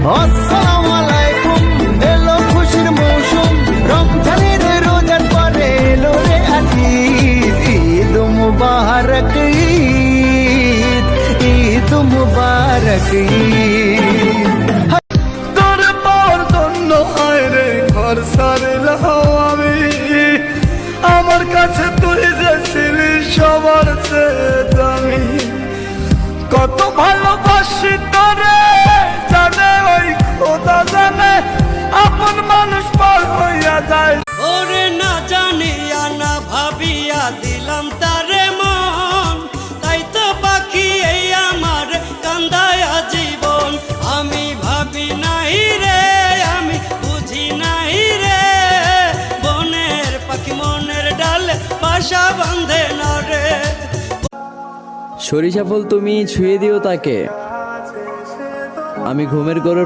আসসালামু আলাইকুম, এলো খুশির মৌসুম, রমজানের রোজার পরে এলো রে ঈদ। ঈদ মুবারক ঈদ, ঈদ মুবারক ঈদ। তোর পাওয়ার জন্য হায় রে ঘর সারলাম আমি, আমার কাছে তুই যে ছিলি সবার চেয়ে দামি। কত ভালোবাসি তোরে জানে ওই খোদা জানে, আপন মানুষ পার হইয়া যায়। ওরে না জানিয়া না ভাবিয়া দিলাম তারে মন, তাই তো পাখি এই আমার কান্দায় জীবন। আমি ভাবি নাই রে, আমি বুঝি নাই রে, বনের পাখি মনের ডালে বাসা বাঁধে না রে। সরিষা ফুল তুমি ছুঁয়ে দিও তাকে, আমি ঘুমের ঘরে